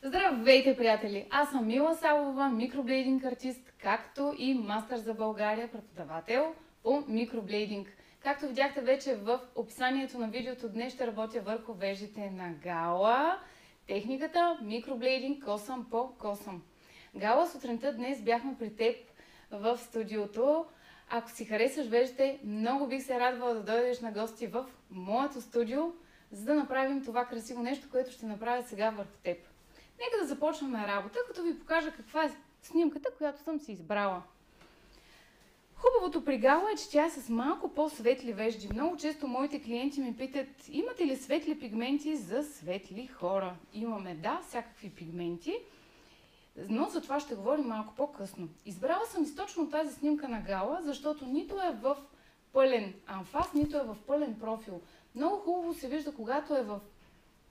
Здравейте, приятели! Аз съм Мила Савова, микроблейдинг артист, както и мастър за България, преподавател по микроблейдинг. Както видяхте вече в описанието на видеото, днес ще работя върху веждите на Гала. Техниката микроблейдинг косъм по косъм. Гала, сутринта днес бяхме при теб в студиото. Ако си харесаш веждите, много бих се радвала да дойдеш на гости в моето студио, за да направим това красиво нещо, което ще направя сега върху теб. Нека да започваме работа, като ви покажа каква е снимката, която съм си избрала. Хубавото при Гала е, че тя е с малко по-светли вежди. Много често моите клиенти ми питат, имате ли светли пигменти за светли хора? Имаме, да, всякакви пигменти, но за това ще говорим малко по-късно. Избрала съм източно тази снимка на Гала, защото нито е в пълен анфас, нито е в пълен профил. Много хубаво се вижда, когато е в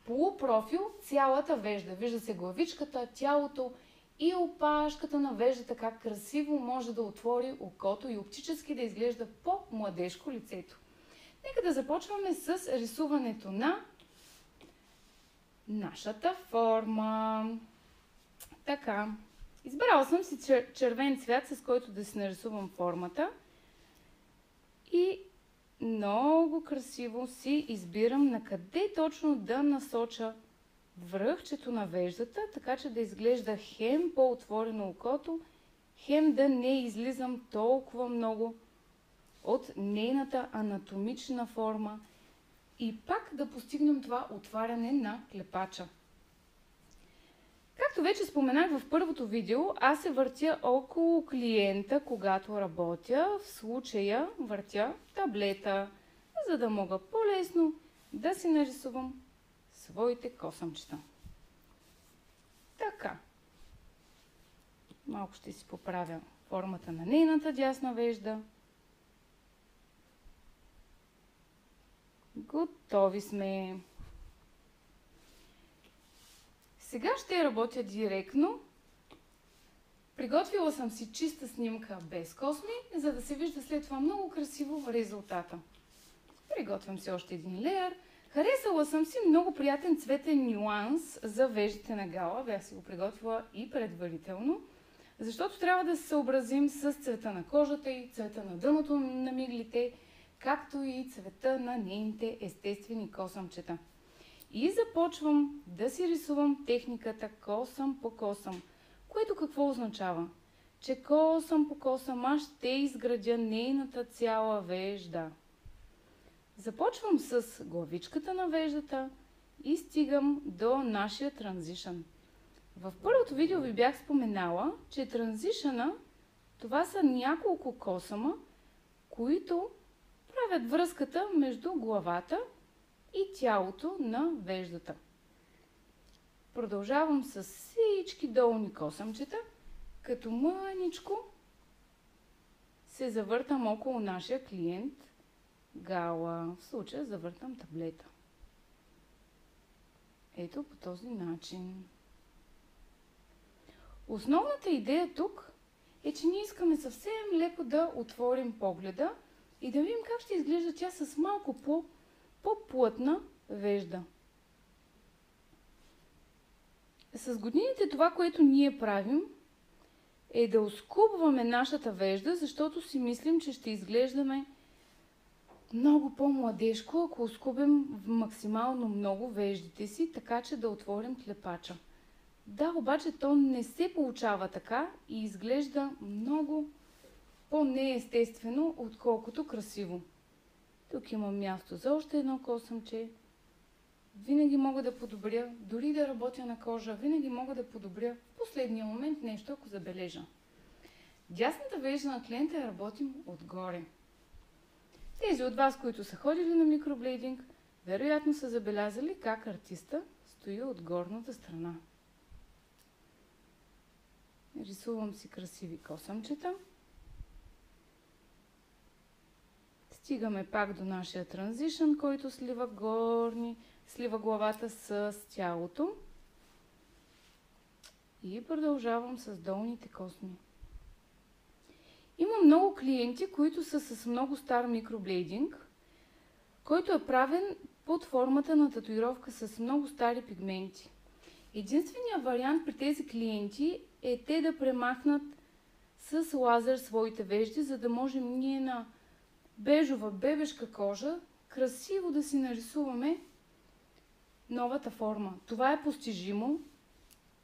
полупрофил цялата вежда. Вижда се главичката, тялото и опашката на веждата, как красиво може да отвори окото и оптически да изглежда по-младежко лицето. Нека да започваме с рисуването на нашата форма. Така, избрала съм си червен цвят, с който да си нарисувам формата и много красиво си избирам на къде точно да насоча връхчето на веждата, така че да изглежда хем по-отворено окото, хем да не излизам толкова много от нейната анатомична форма и пак да постигнем това отваряне на клепача. Както вече споменах в първото видео, аз се въртя около клиента, когато работя. В случая въртя таблета, за да мога по-лесно да си нарисувам своите косъмчета. Така. Малко ще си поправя формата на нейната дясна вежда. Готови сме. Сега ще работя директно. Приготвила съм си чиста снимка без косми, за да се вижда след това много красиво резултата. Приготвям си още един леер. Харесала съм си много приятен цветен нюанс за веждите на Гала. Бях си го приготвила и предварително, защото трябва да се съобразим с цвета на кожата и цвета на дъното на миглите, както и цвета на нейните естествени косъмчета. И започвам да си рисувам техниката косъм по косъм, което какво означава? Че косъм по косъм аз ще изградя нейната цяла вежда. Започвам с главичката на веждата и стигам до нашия транзишън. В първото видео ви бях споменала, че транзишъна това са няколко косъма, които правят връзката между главата и тялото на веждата. Продължавам с всички долни косъмчета, като мъничко се завъртам около нашия клиент Гала. В случая завъртам таблета. Ето по този начин. Основната идея тук е, че ние искаме съвсем леко да отворим погледа и да видим как ще изглежда тя с малко по-плътна вежда. С годините това, което ние правим, е да оскубваме нашата вежда, защото си мислим, че ще изглеждаме много по-младежко, ако оскубим максимално много веждите си, така че да отворим клепача. Да, обаче то не се получава така и изглежда много по-неестествено, отколкото красиво. Тук имам място за още едно косъмче. Винаги мога да подобря, дори да работя на кожа, винаги мога да подобря в последния момент нещо, ако забележа. Дясната вежда на клиента я работим отгоре. Тези от вас, които са ходили на микроблейдинг, вероятно са забелязали как артиста стои от горната страна. Рисувам си красиви косъмчета. Стигаме пак до нашия транзишън, който слива главата с тялото. И продължавам с долните косми. Има много клиенти, които са с много стар микроблейдинг, който е правен под формата на татуировка с много стари пигменти. Единственият вариант при тези клиенти е те да премахнат с лазер своите вежди, за да можем ние на бежова бебешка кожа красиво да си нарисуваме новата форма. Това е постижимо,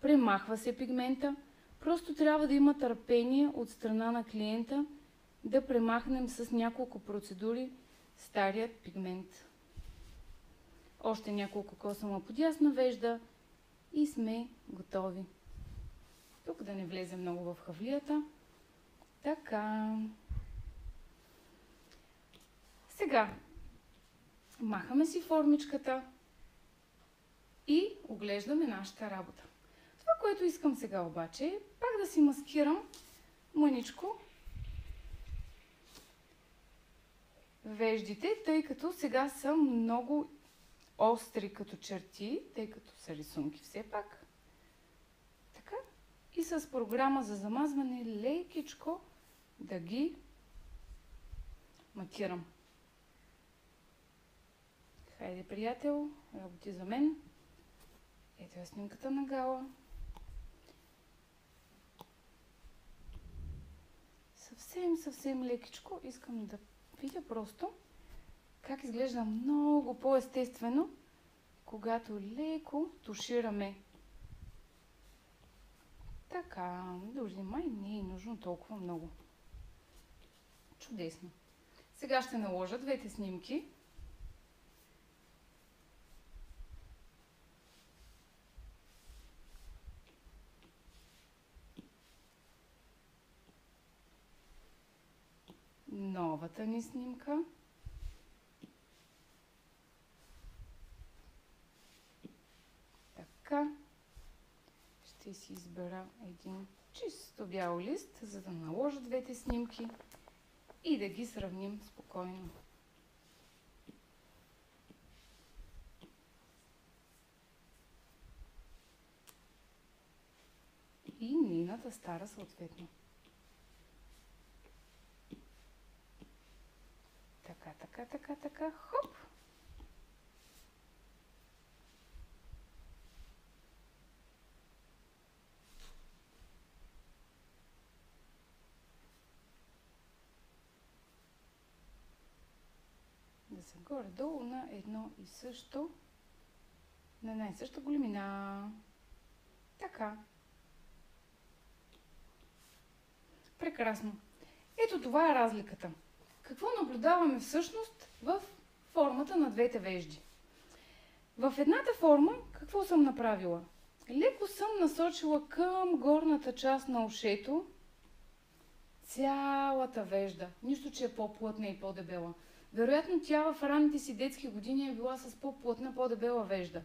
премахва се пигмента, просто трябва да има търпение от страна на клиента да премахнем с няколко процедури старият пигмент. Още няколко косама под ясна вежда и сме готови. Тук да не влезе много в хавлията. Така. Сега махаме си формичката и оглеждаме нашата работа. Това, което искам сега обаче е пак да си маскирам мъничко веждите, тъй като сега са много остри като черти, тъй като са рисунки все пак. Така. И с програма за замазване лекичко да ги матирам. Хайде, приятел, работи за мен. Ето е снимката на Гала. Съвсем лекичко искам да видя просто как изглежда много по-естествено, когато леко тушираме. Така, дори май не е нужно толкова много. Чудесно. Сега ще наложа двете снимки. Новата ни снимка. Така. Ще си избера един чисто бял лист, за да наложа двете снимки и да ги сравним спокойно. И Нината стара съответно. Така, хоп! Да са горе-долу на едно и също, на една и съща големина. Така. Прекрасно. Ето това е разликата. Какво наблюдаваме всъщност в формата на двете вежди? В едната форма какво съм направила? Леко съм насочила към горната част на ушето цялата вежда. Нищо, че е по-плътна и по-дебела. Вероятно тя в ранните си детски години е била с по-плътна, по-дебела вежда.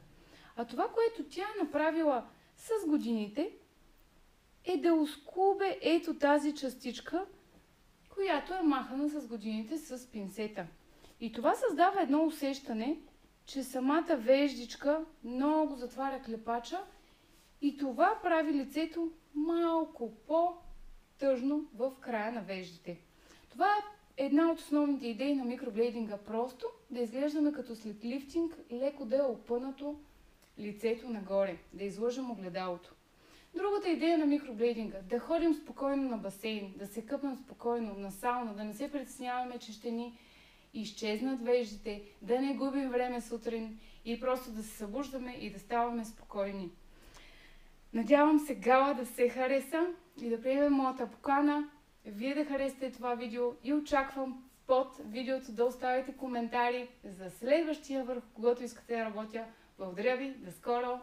А това, което тя е направила с годините, е да оскубе ето тази частичка, която е махана с годините с пинцета. И това създава едно усещане, че самата веждичка много затваря клепача и това прави лицето малко по-тъжно в края на веждите. Това е една от основните идеи на микроблейдинга. Просто да изглеждаме като след лифтинг, леко да е опънато лицето нагоре, да излъжем огледалото. Другата идея на микроблейдинга – да ходим спокойно на басейн, да се къпнем спокойно на сауна, да не се притесняваме, че ще ни изчезнат веждите, да не губим време сутрин и просто да се събуждаме и да ставаме спокойни. Надявам се Гала да се хареса и да приемем моята покана, вие да харесате това видео и очаквам под видеото да оставите коментари за следващия, върху когото искате да работя. Благодаря ви, до скоро!